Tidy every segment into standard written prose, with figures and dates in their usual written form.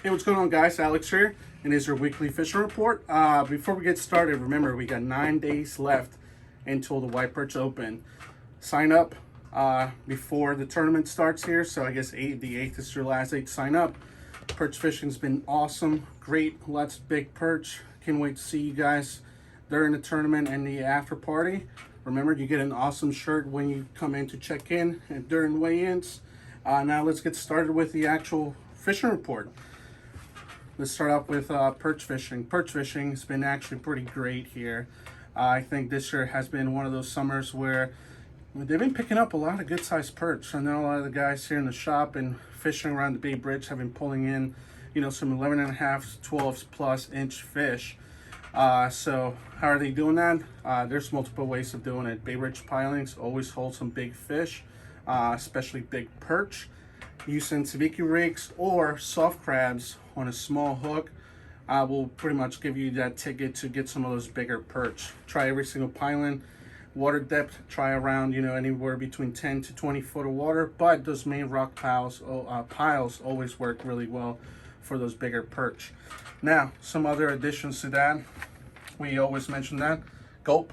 Hey, what's going on, guys? Alex here, and this is your weekly fishing report. Before we get started, remember we got 9 days left until the White Perch Open. Sign up before the tournament starts here, so I guess the 8th is your last day to sign up. Perch fishing's been awesome, great, lots of big perch. Can't wait to see you guys during the tournament and the after party. Remember, you get an awesome shirt when you come in to check in and during the weigh-ins. Now let's get started with the actual fishing report. Let's start off with perch fishing. Perch fishing has been actually pretty great here. I think this year has been one of those summers where they've been picking up a lot of good-sized perch. I know a lot of the guys here in the shop and fishing around the Bay Bridge have been pulling in, some 11 and a half, 12 plus inch fish. So how are they doing that? There's multiple ways of doing it. Bay Bridge pilings always hold some big fish, especially big perch. Using sabiki rigs or soft crabs on a small hook will pretty much give you that ticket to get some of those bigger perch. Try every single piling. Water depth, try around anywhere between 10 to 20 foot of water, but those main rock piles always work really well for those bigger perch. Now, some other additions to that, we always mention that gulp.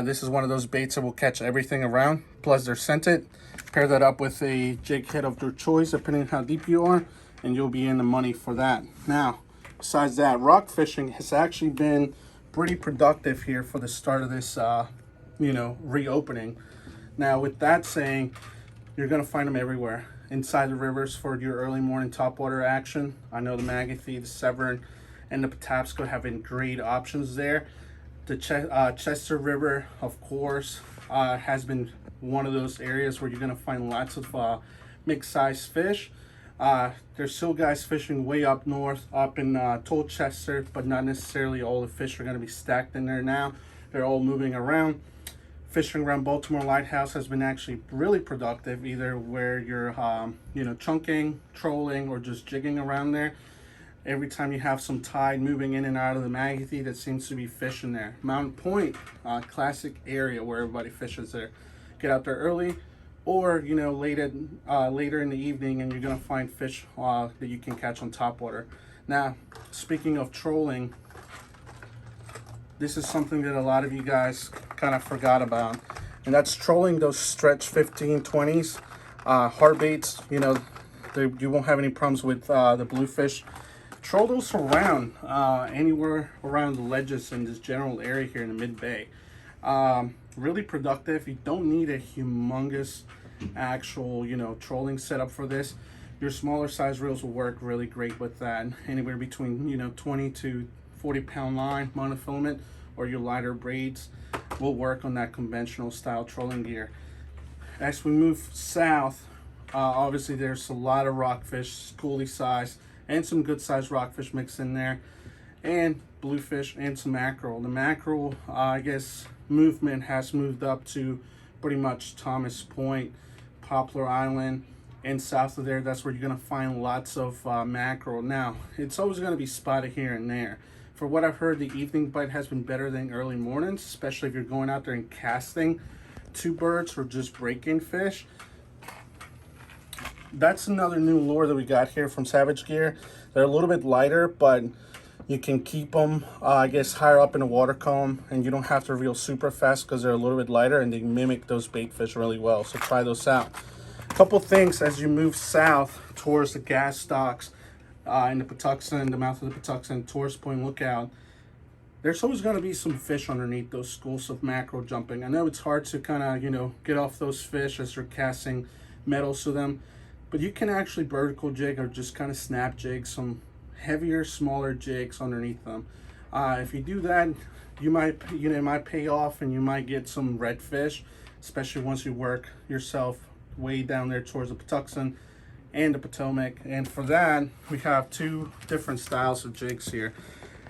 This is one of those baits that will catch everything around, plus they're scented. Pair that up with a jig head of your choice, depending on how deep you are, and you'll be in the money for that. Now, besides that, rock fishing has actually been pretty productive here for the start of this, reopening. Now, with that saying, you're gonna find them everywhere. Inside the rivers for your early morning topwater action. I know the Magothy, the Severn, and the Patapsco have been great options there. The Chester River, of course, has been one of those areas where you're going to find lots of mixed-sized fish. There's still guys fishing way up north, up in Tolchester, but not necessarily all the fish are going to be stacked in there now. They're all moving around. Fishing around Baltimore Lighthouse has been actually really productive, either where you're, chunking, trolling, or just jigging around there. Every time you have some tide moving in and out of the Magothy, that seems to be fish in there. Mountain Point, classic area where everybody fishes there. Get out there early, or later in the evening, and you're gonna find fish that you can catch on topwater. Now, speaking of trolling, this is something that a lot of you guys kind of forgot about, and that's trolling those stretch 15, 20s, hard baits. You won't have any problems with the bluefish. Troll those around anywhere around the ledges in this general area here in the mid-bay. Really productive. You don't need a humongous actual trolling setup for this. Your smaller size reels will work really great with that. Anywhere between 20 to 40 pound line monofilament, or your lighter braids will work on that conventional style trolling gear. As we move south, obviously there's a lot of rockfish, schoolie size, and some good sized rockfish mixed in there, and bluefish and some mackerel. The mackerel, I guess, movement has moved up to pretty much Thomas Point, Poplar Island, and south of there. That's where you're gonna find lots of mackerel. Now, it's always gonna be spotted here and there. For what I've heard, the evening bite has been better than early mornings, especially if you're going out there and casting two birds or just breaking fish. That's another new lure that we got here from Savage Gear. They're a little bit lighter, but you can keep them, I guess, higher up in the water column, and you don't have to reel super fast because they're a little bit lighter, and they mimic those bait fish really well. So try those out. A couple things as you move south towards the gas stocks in the Patuxent, the mouth of the Patuxent, Tourist Point Lookout. There's always going to be some fish underneath those schools of mackerel jumping. I know it's hard to kind of, get off those fish as you're casting metals to them, but you can actually vertical jig or just kind of snap jig some heavier, smaller jigs underneath them. If you do that, you might, it might pay off, and you might get some redfish, especially once you work yourself way down there towards the Patuxent and the Potomac. And for that, we have two different styles of jigs here.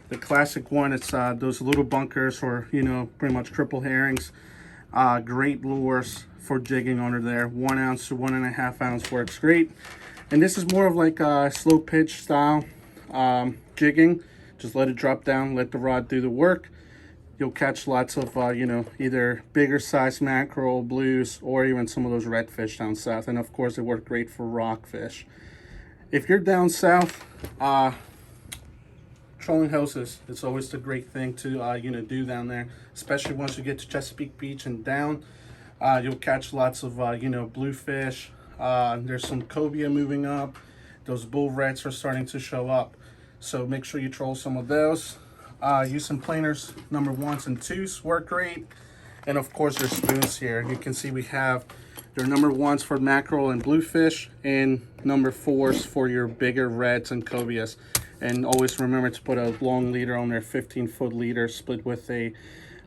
The classic one, it's those little bunkers, or pretty much triple herrings. Great lures for jigging under there. 1 ounce to 1.5 ounce works great. And this is more of like a slow pitch style jigging. Just let it drop down, let the rod do the work. You'll catch lots of either bigger size mackerel, blues, or even some of those redfish down south. And of course, they work great for rockfish. If you're down south, Trolling hoses, it's always a great thing to do down there, especially once you get to Chesapeake Beach and down. You'll catch lots of bluefish. There's some cobia moving up. Those bull reds are starting to show up, so make sure you troll some of those. Use some planers, number 1s and 2s work great. And of course there's spoons here. You can see we have your number 1s for mackerel and bluefish, and number 4s for your bigger reds and cobias. And always remember to put a long leader on there, 15-foot leader split with a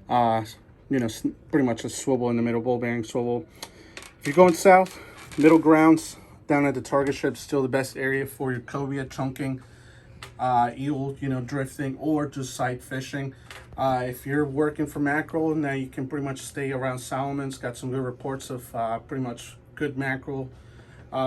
pretty much a swivel in the middle, ball bearing swivel. If you're going south, middle grounds down at the target strip, still the best area for your cobia chunking, eel, drifting, or just sight fishing. If you're working for mackerel, now you can pretty much stay around Solomon's. Got some good reports of pretty much good mackerel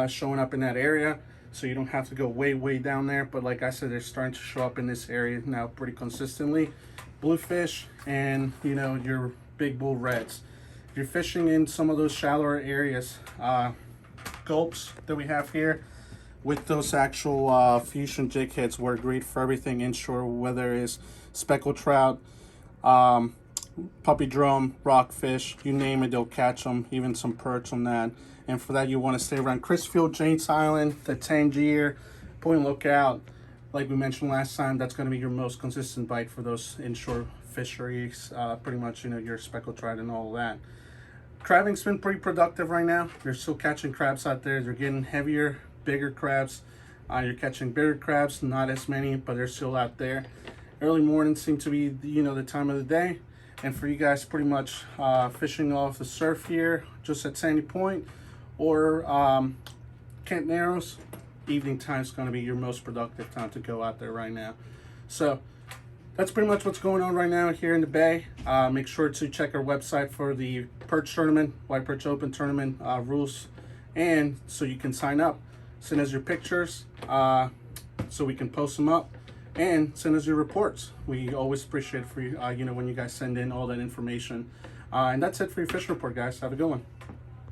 showing up in that area, so you don't have to go way down there. But like I said, they're starting to show up in this area now pretty consistently. Bluefish and your big bull reds. If you're fishing in some of those shallower areas, gulps that we have here with those actual fusion jig heads work great for everything inshore, whether it's speckled trout, puppy drum, rockfish, you name it, they'll catch them, even some perch on that. And for that, you want to stay around Crisfield, James Island, the Tangier, Point Lookout. Like we mentioned last time, that's going to be your most consistent bite for those inshore fisheries, pretty much, your speckled trout and all that. Crabbing's been pretty productive right now. You're still catching crabs out there. They're getting heavier, bigger crabs. You're catching bigger crabs, not as many, but they're still out there. Early mornings seem to be, the time of the day. And for you guys pretty much fishing off the surf here, just at Sandy Point or Kent Narrows, evening time is going to be your most productive time to go out there right now. So that's pretty much what's going on right now here in the Bay. Make sure to check our website for the Perch tournament, White Perch Open tournament rules, and so you can sign up. Send us your pictures so we can post them up, and send us your reports. We always appreciate for you, when you guys send in all that information. And that's it for your fish report, guys. Have a good one.